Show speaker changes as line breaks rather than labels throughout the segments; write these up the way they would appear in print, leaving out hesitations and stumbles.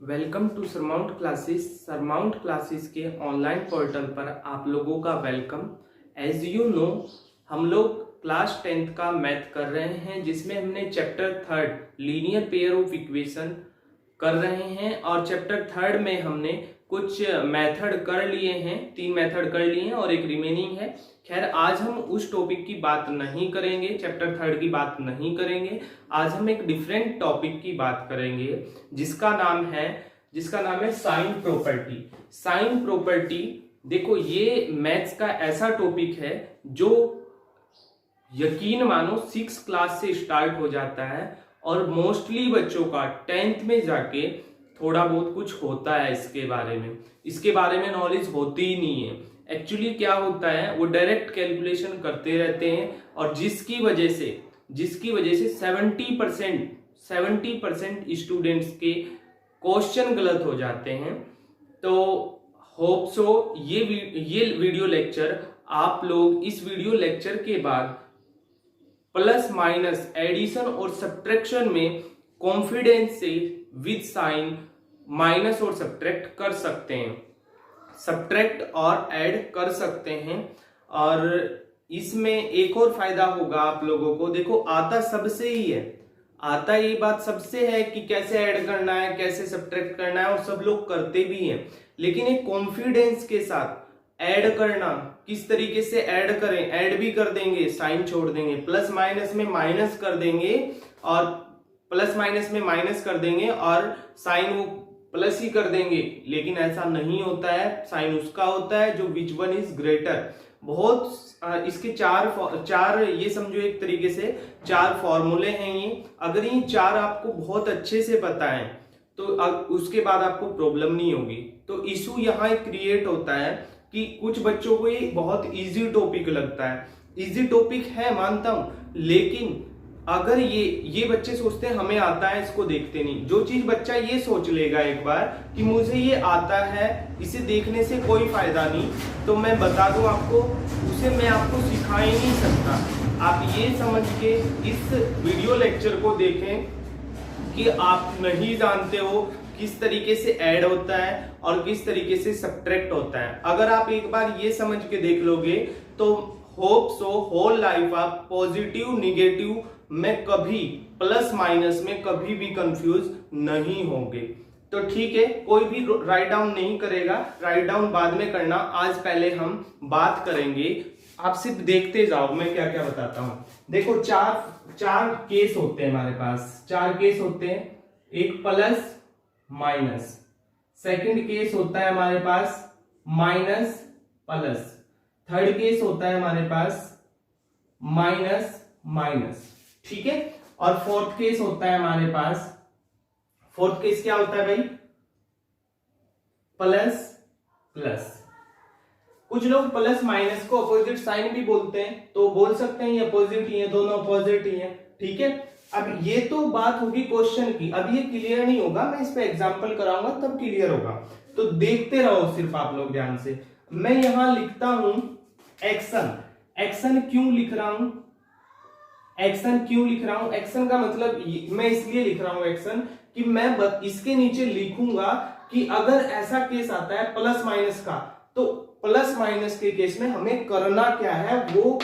Welcome to Surmount classes. Surmount classes के online portal पर आप लोगों का वेलकम। एज यू नो, हम लोग क्लास 10th का मैथ कर रहे हैं, जिसमें हमने chapter 3 linear pair of equation कर रहे हैं और चैप्टर 3 में हमने कुछ मेथड कर लिए हैं, 3 मेथड कर लिए हैं और एक रिमेनिंग है। खैर, आज हम उस टॉपिक की बात नहीं करेंगे, चैप्टर 3 की बात नहीं करेंगे। आज हम एक डिफरेंट टॉपिक की बात करेंगे जिसका नाम है साइन प्रॉपर्टी। साइन प्रॉपर्टी, देखो, ये मैथ्स का ऐसा टॉपिक है जो यकीन मानो 6 क्लास से स्टार्ट हो जाता है और मोस्टली बच्चों का 10th में जाके थोड़ा बहुत कुछ होता है। इसके बारे में नॉलेज होती ही नहीं है। एक्चुअली क्या होता है, वो डायरेक्ट कैलकुलेशन करते रहते हैं और जिसकी वजह से 70% स्टूडेंट्स के क्वेश्चन गलत हो जाते हैं। तो होप सो ये वीडियो लेक्चर, आप लोग इस वीडियो लेक्चर के बाद प्लस माइनस एडिशन और सब्ट्रैक्शन में कॉन्फिडेंस से विद साइन माइनस और सब्ट्रैक्ट कर सकते हैं, सब्ट्रैक्ट और ऐड कर सकते हैं। और इसमें एक और फायदा होगा आप लोगों को। देखो, आता सबसे ही है, आता ये बात सबसे है कि कैसे ऐड करना है, कैसे सब्ट्रैक्ट करना है, और सब लोग करते भी हैं। लेकिन एक कॉन्फिडेंस के साथ ऐड करना, किस तरीके से ऐड करें, ऐड भी कर देंगे, साइन छोड़ देंगे, प्लस माइनस में माइनस कर देंगे और प्लस माइनस में माइनस कर देंगे और साइन वो प्लस ही कर देंगे। लेकिन ऐसा नहीं होता है, साइन उसका होता है जो विच वन इज ग्रेटर। बहुत इसके चार ये समझो एक तरीके से 4 फॉर्मूले हैं ये। अगर ये 4 आपको बहुत अच्छे से पता है तो उसके बाद आपको प्रॉब्लम नहीं होगी। तो इशू यहाँ क्रिएट होता है कि कुछ बच्चों को ये बहुत इजी टॉपिक लगता है। इजी टॉपिक है, मानता हूं, लेकिन अगर ये बच्चे सोचते हैं हमें आता है, इसको देखते नहीं। जो चीज बच्चा ये सोच लेगा एक बार कि मुझे ये आता है, इसे देखने से कोई फायदा नहीं, तो मैं बता दूं आपको, उसे मैं आपको सिखा ही नहीं सकता। आप ये समझ के इस वीडियो लेक्चर को देखें कि आप नहीं जानते हो किस तरीके से ऐड होता है और किस तरीके से सब्ट्रैक्ट होता है। अगर आप एक बार ये समझ के देख लोगे तो होप सो होल लाइफ आप पॉजिटिव निगेटिव में कभी, प्लस माइनस में कभी भी कंफ्यूज नहीं होंगे। तो ठीक है, कोई भी राइट डाउन नहीं करेगा, राइट डाउन बाद में करना। आज पहले हम बात करेंगे, आप सिर्फ देखते जाओ मैं क्या क्या बताता हूं। देखो, चार केस होते हैं हमारे पास, 4 केस होते हैं। एक प्लस माइनस, सेकंड केस होता है हमारे पास माइनस प्लस, थर्ड केस होता है हमारे पास माइनस माइनस, ठीक है। और फोर्थ केस होता है हमारे पास, फोर्थ केस क्या होता है भाई, प्लस प्लस। कुछ लोग प्लस माइनस को अपोजिट साइन भी बोलते हैं, तो बोल सकते हैं ये अपोजिट ही है, दोनों अपोजिट ही है, ठीक है। अब ये तो बात होगी क्वेश्चन की, अब ये क्लियर नहीं होगा, मैं इस पे एग्जांपल कराऊंगा तब क्लियर होगा। तो देखते रहो सिर्फ आप लोग ध्यान से। मैं यहां लिखता हूं एक्शन। एक्शन क्यों लिख रहा हूं, एक्शन का मतलब मैं इसलिए लिख रहा हूं एक्शन कि मैं इसके नीचे लिखूंगा कि अगर ऐसा केस आता है प्लस माइनस का, तो प्लस माइनस के केस में हमें करना क्या है वो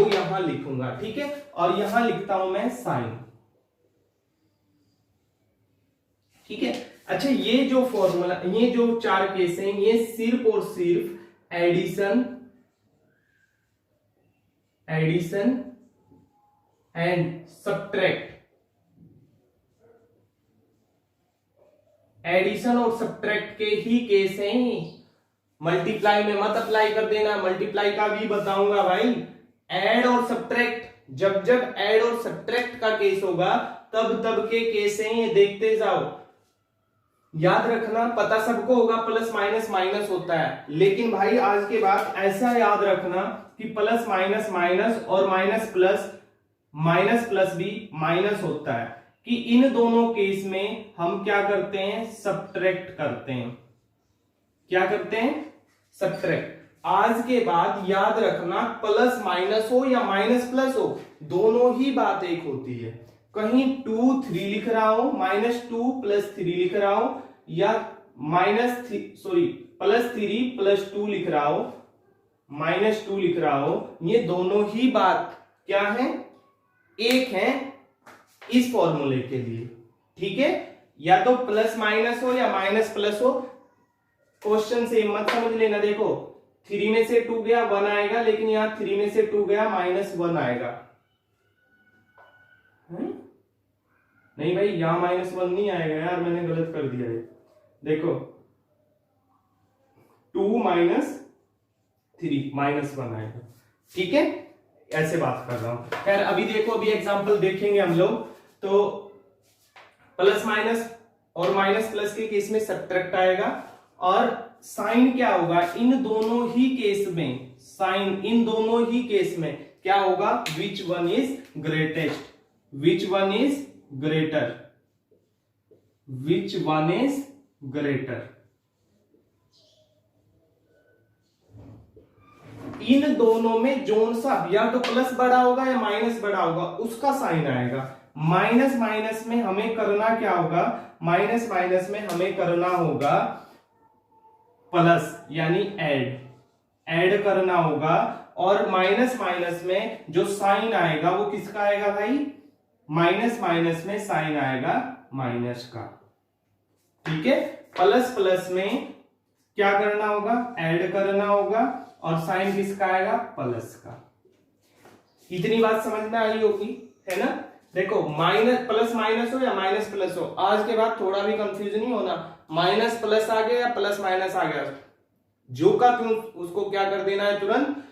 यहां लिखूंगा, ठीक है। और यहां लिखता हूं मैं साइन, ठीक है। अच्छा, ये जो फॉर्मूला, ये जो 4 केस हैं, ये सिर्फ और सिर्फ एडिशन एंड सब्ट्रैक्ट, एडिशन और सब्ट्रैक्ट के ही केस हैं। मल्टीप्लाई में मत अप्लाई कर देना, मल्टीप्लाई का भी बताऊंगा भाई। ऐड और सब्ट्रैक्ट, जब ऐड और सब्ट्रैक्ट का केस होगा तब के केस हैं ये, देखते जाओ। याद रखना, पता सबको होगा प्लस माइनस माइनस होता है, लेकिन भाई आज के बाद ऐसा याद रखना कि प्लस माइनस माइनस और माइनस प्लस भी माइनस होता है, कि इन दोनों केस में हम क्या करते हैं, सब्ट्रैक्ट करते हैं। क्या करते हैं, सब्ट्रैक्ट। आज के बाद याद रखना, प्लस माइनस हो या माइनस प्लस हो, दोनों ही बात एक होती है। कहीं 2 3 लिख रहा हूं, -2 + 3 लिख रहा हूं, या +3 लिख रहा हो, -2 लिख रहा हो, ये दोनों ही बात क्या है, एक है इस फॉर्मूले के लिए। ठीक है, या तो प्लस माइनस हो या माइनस प्लस हो, क्वेश्चन से मत समझ लेना। देखो 3 में से 2 गया 1 आएगा, लेकिन यहां 3 में से 2 गया -1 आएगा। नहीं भाई, यहां -1 नहीं आएगा यार, मैंने गलत कर दिया है। देखो 2 -3 -1 आएगा। ठीक है, ऐसे बात कर रहा हूं। खैर अभी देखो, अभी एग्जांपल देखेंगे हम लोग। तो प्लस माइनस और माइनस प्लस के केस में सब्ट्रैक्ट आएगा, और साइन क्या होगा इन दोनों ही केस में, साइन इन दोनों ही केस में क्या होगा, which one is greatest, which one is greater, which one is greater. इन दोनों में जोन सा या तो प्लस बड़ा होगा या माइनस बड़ा होगा, उसका साइन आएगा। माइनस माइनस में हमें करना क्या होगा, माइनस माइनस में हमें करना होगा प्लस, यानी ऐड करना होगा। और माइनस माइनस में जो साइन आएगा वो किसका आएगा भाई, माइनस माइनस में साइन आएगा माइनस का। ठीक है, प्लस प्लस में क्या करना होगा, ऐड करना होगा, और साइन किसका आएगा, प्लस का। इतनी बात समझ में आई होगी, है ना। देखो माइनस प्लस माइनस हो या माइनस प्लस हो, आज के बाद थोड़ा भी कंफ्यूज नहीं होना, माइनस प्लस आ गया या प्लस माइनस आ गया, जो का क्यों उसको क्या कर देना है, तुरंत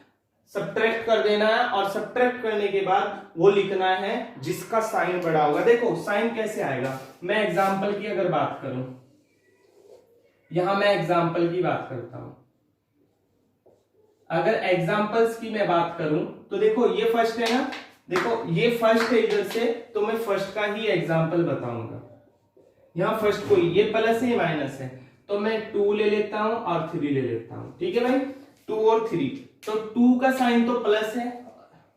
सब्ट्रैक्ट कर देना है, और सब्ट्रैक्ट करने के बाद वो लिखना है जिसका साइन बड़ा होगा। देखो साइन कैसे आएगा, मैं एग्जांपल की अगर बात करूं, यहां मैं एग्जांपल की बात करता हूं। अगर एग्जांपल्स की मैं बात करूं तो देखो ये फर्स्ट है ना, देखो ये फर्स्ट है इधर से, तो मैं फर्स्ट का ही एग्जांपल बताऊंगा। यहां फर्स्ट कोई ये प्लस है माइनस है, तो मैं 2 ले लेता हूं और 3 ले लेता हूं। ठीक है भाई, 2 और 3, तो 2 का साइन तो प्लस है,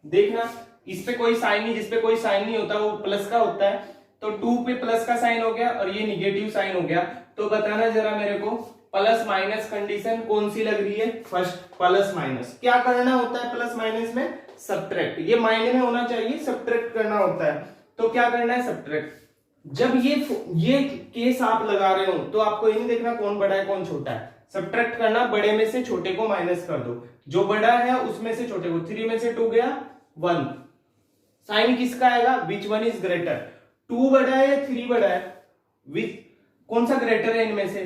देखना इस पे कोई साइन नहीं, जिस पे कोई साइन नहीं होता वो प्लस का होता है, तो 2 पे प्लस का साइन हो गया और ये निगेटिव साइन हो गया। तो बताना जरा मेरे को, प्लस माइनस कंडीशन कौन सी लग रही है, फर्स्ट प्लस माइनस। क्या करना होता है प्लस माइनस में, सब्ट्रैक्ट, ये माइनस में होना चाहिए, सब्ट्रैक्ट करना होता है। तो क्या करना है, सब्ट्रैक्ट। जब ये केस आप लगा रहे हो तो आपको ये नहीं देखना कौन बड़ा है कौन छोटा है, सब्ट्रैक्ट करना, बड़े में से छोटे को माइनस कर दो, जो बड़ा है उसमें से छोटे को। 3 में से 2 गया 1, साइन किसका आएगा, विच वन इज ग्रेटर, 2 बड़ा है या 3 बड़ा है, विच कौन सा ग्रेटर है इनमें से,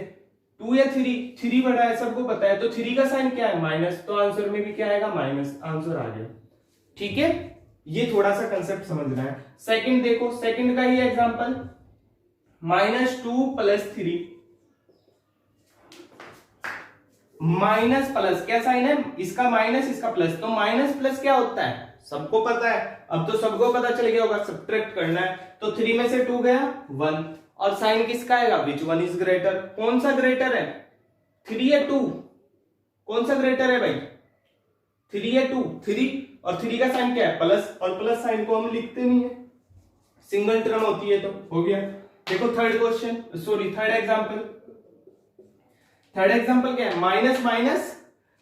2 या 3, 3 बड़ा है, सबको पता है, तो 3 का साइन क्या है, माइनस, तो आंसर में भी क्या आएगा, माइनस, आंसर आ गया। ठीक है, ये थोड़ा सा कंसेप्ट समझना है। सेकंड देखो, सेकंड का ही एग्जांपल, -2 + 3, माइनस प्लस, क्या साइन है इसका माइनस, इसका प्लस, तो माइनस प्लस क्या होता है सबको पता है, अब तो सबको पता चल गया होगा, सब्ट्रैक्ट करना है। तो 3 में से 2 गया 1, और साइन किसका आएगा, विच वन इज ग्रेटर, कौन सा ग्रेटर है, 3 या 2, कौन सा ग्रेटर है भाई, 3 या 2, 3, और 3 का साइन क्या है, प्लस, और प्लस साइन को हम लिखते नहीं है, सिंगल टर्म होती है, तो हो गया। देखो third question, sorry third example, third example क्या है, माइनस माइनस,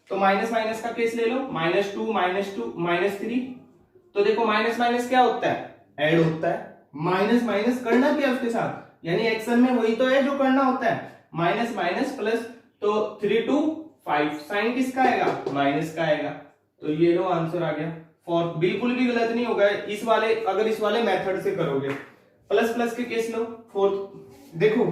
तो माइनस माइनस का केस ले लो, -2 -3, तो देखो माइनस माइनस क्या होता है, ऐड होता है, माइनस माइनस करना क्या उसके साथ, यानी एक्शन में वही तो है जो करना होता है, माइनस माइनस प्लस, तो 3 2 5, साइन किसका आएगा, माइनस का आएगा, तो ये लो आंसर आ गया। फोर्थ बिल्कुल भी गलत नहीं होगा इस वाले, अगर इस वाले मेथड से करोगे, प्लस प्लस के केस लो, फोर्थ देखो।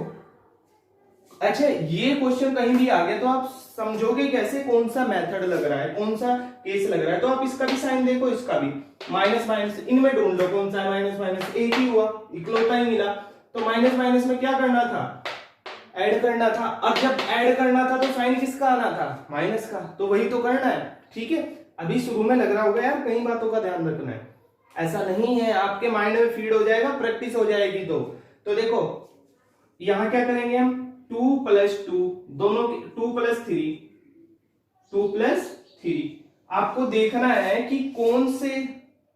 अच्छा ये क्वेश्चन कहीं भी आ गया तो आप समझोगे कैसे कौन सा मेथड लग रहा है, कौन सा केस लग रहा है, तो आप इसका भी साइन देखो, इसका भी माइनस माइनस, इनमें ढूंढ लो कौन सा है माइनस माइनस, एक ही हुआ, इकलौता ही मिला, तो माइनस माइनस में क्या करना था, ऐड करना था, और जब ऐड करना था तो साइन किसका आना था, माइनस का, तो वही तो करना है। ठीक है, अभी शुरू में लग रहा होगा यार कई बातों का ध्यान रखना है, ऐसा नहीं है, आपके माइंड में फीड हो जाएगा, प्रैक्टिस हो जाएगी। तो देखो यहां क्या करेंगे हम, 2 + 2, दोनों 2 + 3, 2 + 3, आपको देखना है कि कौन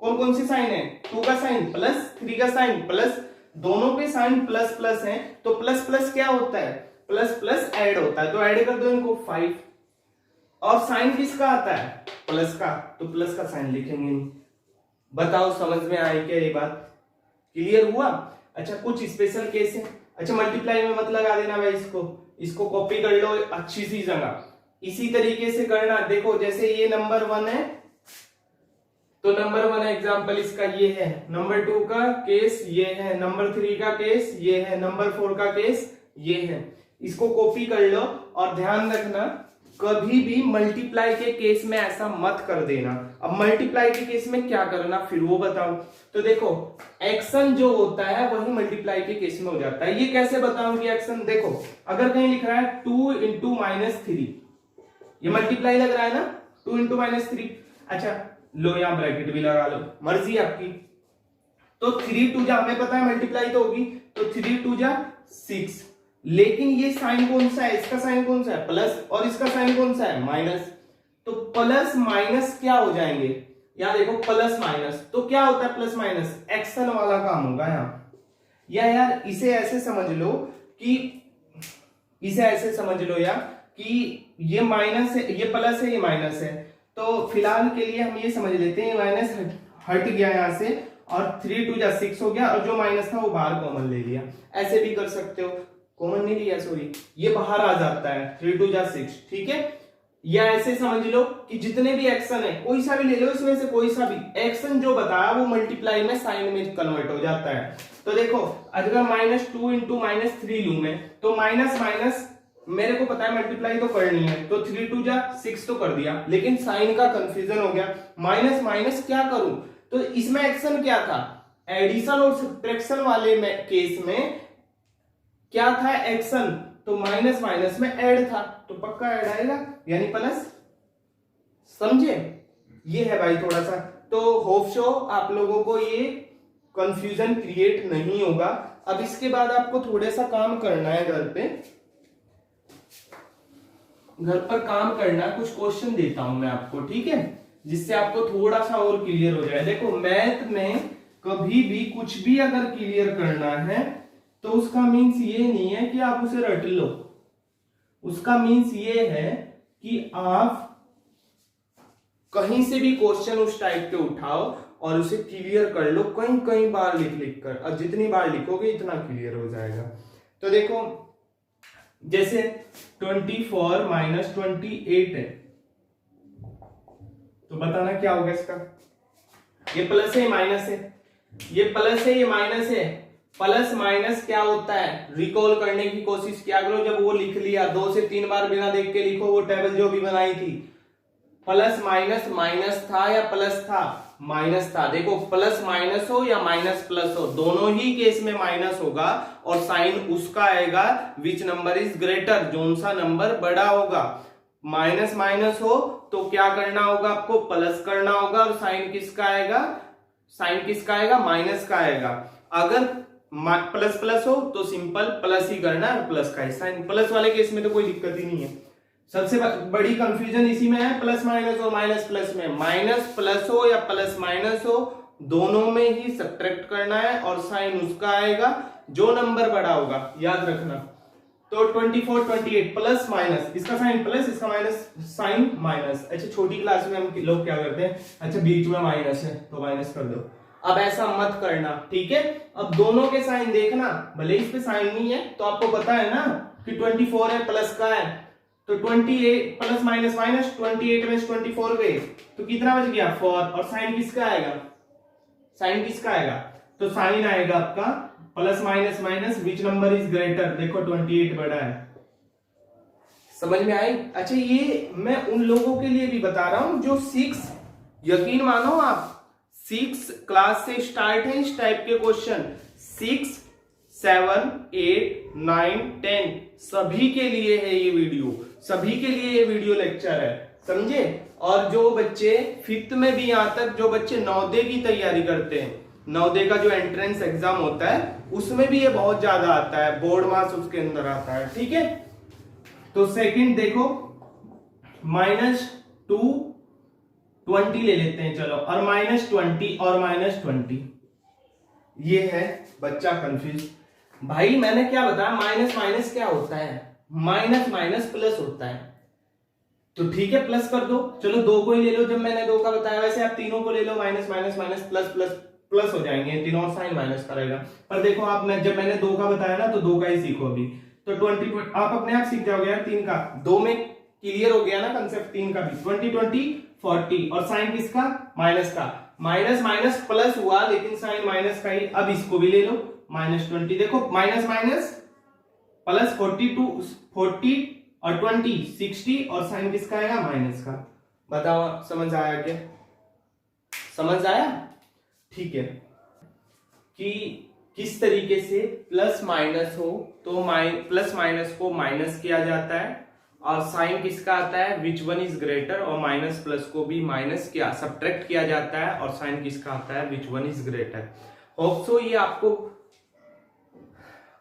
कौन से साइन है, 2 का साइन प्लस, 3 का साइन प्लस, दोनों पे साइन प्लस प्लस है, तो प्लस प्लस क्या होता है, प्लस प्लस ऐड होता है, तो ऐड कर दो इनको 5। और साइन किसका आता है? प्लस का, तो प्लस का साइन लिखेंगे नहीं। बताओ समझ में आई क्या ये बात? क्लियर हुआ? अच्छा कुछ स्पेशल केस है। अच्छा मल्टीप्लाई में मत लगा देना भाई, इसको कॉपी कर लो अच्छी सी जगह। इसी तरीके से करना, देखो जैसे ये नंबर 1 है, तो नंबर 1 एग्जाम्पल इसका ये है, नंबर 2 का केस ये है, नंबर 3 का केस ये है, नंबर 4 का केस ये है। इसको कॉपी कर लो और ध्यान रखना कभी भी मल्टीप्लाई के केस में ऐसा मत कर देना। अब मल्टीप्लाई के केस में क्या करना फिर वो बताओ। तो देखो एक्शन जो होता है वही मल्टीप्लाई के केस में हो जाता है। ये कैसे बताऊंगी एक्शन? देखो अगर कहीं लिख रहा है 2 इंटू -3, ये मल्टीप्लाई लग रहा है ना, 2 इंटू -3। अच्छा लो यहां ब्रैकेट भी लगा लो, मर्जी आपकी। तो 3 2 जा, हमें पता है मल्टीप्लाई तो होगी, तो 3 2 जा 6। लेकिन ये साइन कौन सा है? इसका साइन कौन सा है? प्लस, और इसका साइन कौन सा है? माइनस। तो प्लस माइनस क्या हो जाएंगे? यहां देखो प्लस माइनस, तो क्या होता है प्लस माइनस? एक्शन वाला काम होगा यहाँ। या यार इसे ऐसे समझ लो कि ये माइनस है, ये प्लस है, ये माइनस है। तो फिलहाल के लिए हम ये समझ लेते हैं माइनस हट गया यहां से, और 3 2 जा 6 हो गया, और जो माइनस था वो बाहर कॉमन ले लिया। ऐसे भी कर सकते हो, कॉमन नहीं लिया सॉरी, ये बाहर आ जाता है 3 2 जा 6, ठीक है। या ऐसे समझ लो कि जितने भी एक्शन है कोई सा भी ले लो, इसमें से कोई सा भी एक्शन जो बताया वो मल्टीप्लाई में साइन में कन्वर्ट हो जाता है। तो देखो अगर -2 इंटू -3 लू मैं, तो माइनस माइनस मेरे को पता है मल्टीप्लाई तो करनी है, तो 3 2 जा 6 तो कर दिया, लेकिन साइन का कंफ्यूजन हो गया। माइनस माइनस क्या करूं? तो इसमें एक्शन क्या था? एडिशन और सब्ट्रैक्शन वाले केस में क्या था एक्शन? तो माइनस माइनस में ऐड था, तो पक्का ऐड आएगा यानी प्लस। समझे? ये है भाई थोड़ा सा, तो होप सो आप लोगों को ये कंफ्यूजन क्रिएट नहीं होगा। अब इसके बाद आपको थोड़ा सा काम करना है घर पर काम करना, कुछ क्वेश्चन देता हूं मैं आपको, ठीक है, जिससे आपको थोड़ा सा और क्लियर हो जाए। देखो मैथ में कभी भी कुछ भी अगर क्लियर करना है तो उसका मीन्स ये नहीं है कि आप उसे रट लो, उसका मीन्स ये है कि आप कहीं से भी क्वेश्चन उस टाइप के उठाओ और उसे क्लियर कर लो, कई बार लिख कर, और जितनी बार लिखोगे इतना क्लियर हो जाएगा। तो देखो जैसे 24 - 28 है, तो बताना क्या होगा इसका? ये प्लस है, माइनस है, ये प्लस है, ये माइनस है। प्लस माइनस क्या होता है? रिकॉल करने की कोशिश किया करो, जब वो लिख लिया 2 से 3 बार बिना देख के लिखो, वो टेबल जो भी बनाई थी। प्लस माइनस माइनस था या प्लस था? माइनस था। देखो प्लस माइनस हो या माइनस प्लस हो, दोनों ही केस में माइनस होगा, और साइन उसका आएगा which number is greater, zone सा नंबर बड़ा होगा। माइनस माइनस हो तो क्या करना होगा आपको? प्लस करना होगा, और साइन किसका आएगा? साइन किसका आएगा? माइनस का आएगा। अगर प्लस प्लस हो तो सिंपल प्लस ही करना है, प्लस का ही साइन। प्लस वाले केस में तो कोई दिक्कत ही नहीं है। सबसे बड़ी कंफ्यूजन इसी में है, प्लस माइनस और माइनस प्लस में। माइनस प्लस हो या प्लस माइनस हो, दोनों में ही सब्ट्रैक्ट करना है, और साइन उसका आएगा जो नंबर बड़ा होगा, याद रखना। तो 24 28 प्लस माइनस, इसका साइन प्लस, इसका माइनस, साइन माइनस। अच्छा छोटी क्लास में हम लोग क्या करते हैं, अच्छा बीच में माइनस है तो माइनस कर दो। अब ऐसा मत करना, ठीक है। अब दोनों के साइन देखना, भले इस पे साइन नहीं है तो आपको पता है ना कि 24 है, प्लस का है, तो 28 प्लस माइनस माइनस, 28 में 24 गए तो कितना बच गया? 4। और साइन किसका आएगा? साइन किसका आएगा? तो साइन आएगा आपका plus minus minus, which number is greater. देखो 28 बड़ा है। समझ में आई? अच्छा ये मैं उन लोगों के लिए भी बता रहा हूं जो 6, यकीन मानो आप 6 क्लास से स्टार्ट है इस टाइप के क्वेश्चन। 6 7 8 9 10 सभी के लिए है ये वीडियो, सभी के लिए ये वीडियो लेक्चर है, समझे। और जो बच्चे 5th में भी, यहां तक जो बच्चे नवोदय की तैयारी करते हैं, नवोदय का जो एंट्रेंस एग्जाम होता है उसमें भी ये बहुत ज्यादा आता है, बोर्ड मार्क्स उसके अंदर आता है, ठीक है। तो सेकंड देखो -2 20 ले लेते हैं चलो, और -20 और -20, ये है बच्चा कंफ्यूज। भाई मैंने क्या बताया, माइनस माइनस क्या होता है? माइनस माइनस प्लस होता है, तो ठीक है प्लस कर दो, चलो 2 को ही ले लो, जब मैंने 2 का बताया वैसे आप तीनों को ले लो, minus minus minus plus plus plus हो जाएंगे तीनों, और साइन माइनस करेगा। पर देखो आप, जब मैंने 2 का बताया ना, तो 2 का ही सीखो अभी, तो 20 आप अपने आप सीख जाओगे यार। 3 का 2 में क्लियर हो गया ना कंसेप्ट, 3 का भी 20 20 40, और साइन किसका, माइनस का, माइनस माइनस प्लस हुआ लेकिन साइन माइनस का ही। अब इसको भी ले लो माइनस 20, देखो माइनस माइनस प्लस 40 और 20 60, और साइन किसका आएगा, माइनस का। बताओ समझ आया क्या, समझ आया? ठीक है, कि किस तरीके से प्लस माइनस हो तो प्लस माइनस को माइनस किया जाता है, और साइन किसका आता है, विच वन इज ग्रेटर, और माइनस प्लस को भी माइनस किया सब्ट्रैक्ट किया जाता है, और साइन किसका आता है, विच one is greater. Hope so ये आपको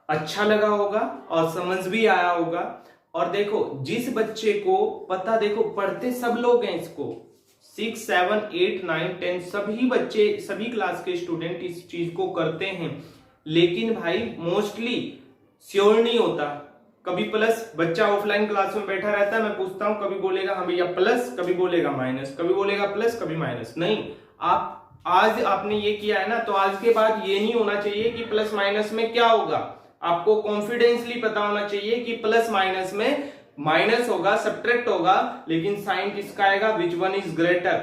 अच्छा लगा होगा और समझ भी आया होगा। और देखो जिस बच्चे को पता, देखो पढ़ते सब लोग हैं इसको, 6 7 8 9 10 सभी बच्चे, सभी क्लास के स्टूडेंट इस चीज को करते हैं, लेकिन भाई मोस्टली श्योर नहीं होता। कभी प्लस, बच्चा ऑफलाइन क्लास में बैठा रहता है, मैं पूछता हूं, कभी बोलेगा हाँ भैया प्लस, कभी बोलेगा माइनस, कभी बोलेगा प्लस, कभी माइनस। नहीं, आप आज आपने ये किया है ना, तो आज के बाद ये नहीं होना चाहिए कि प्लस माइनस में क्या होगा। आपको कॉन्फिडेंसली पता होना चाहिए कि प्लस माइनस में माइनस होगा, सब्ट्रैक्ट होगा, लेकिन साइन किसका आएगा, विच वन इज ग्रेटर।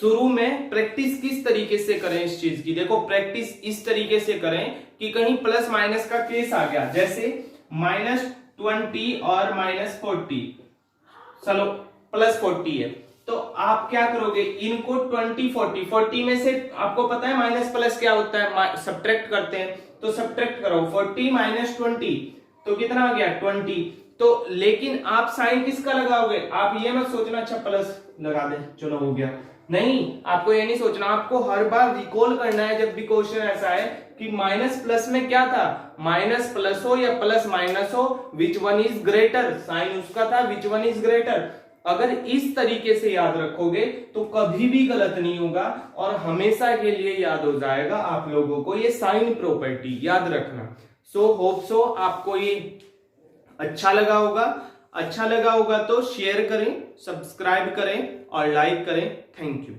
शुरू में प्रैक्टिस किस तरीके से करें इस चीज की, देखो प्रैक्टिस इस तरीके से करें कि कहीं प्लस माइनस का केस आ गया, जैसे -20 और -40, चलो +40 है, तो आप क्या करोगे, इनको 20 40 40 में से आपको पता है माइनस प्लस क्या होता है, सब्ट्रैक्ट करते हैं, तो सब्ट्रैक्ट करो 40 - 20 तो कितना आ गया 20। तो लेकिन आप साइन किसका लगाओगे, आप ये मत सोचना अच्छा प्लस लगा दे चलो हो गया, नहीं, आपको ये नहीं सोचना, आपको हर बार रिकॉल करना है जब भी क्वेश्चन ऐसा है कि माइनस प्लस में क्या था, माइनस प्लस हो या प्लस माइनस हो, which one is greater, sign उसका था विच वन इज ग्रेटर। अगर इस तरीके से याद रखोगे तो कभी भी गलत नहीं होगा, और हमेशा के लिए याद हो जाएगा आप लोगों को ये साइन प्रॉपर्टी, याद रखना। सो होप सो आपको ये अच्छा लगा होगा। अच्छा लगा होगा तो शेयर करें, सब्सक्राइब करें और लाइक करें। Thank you.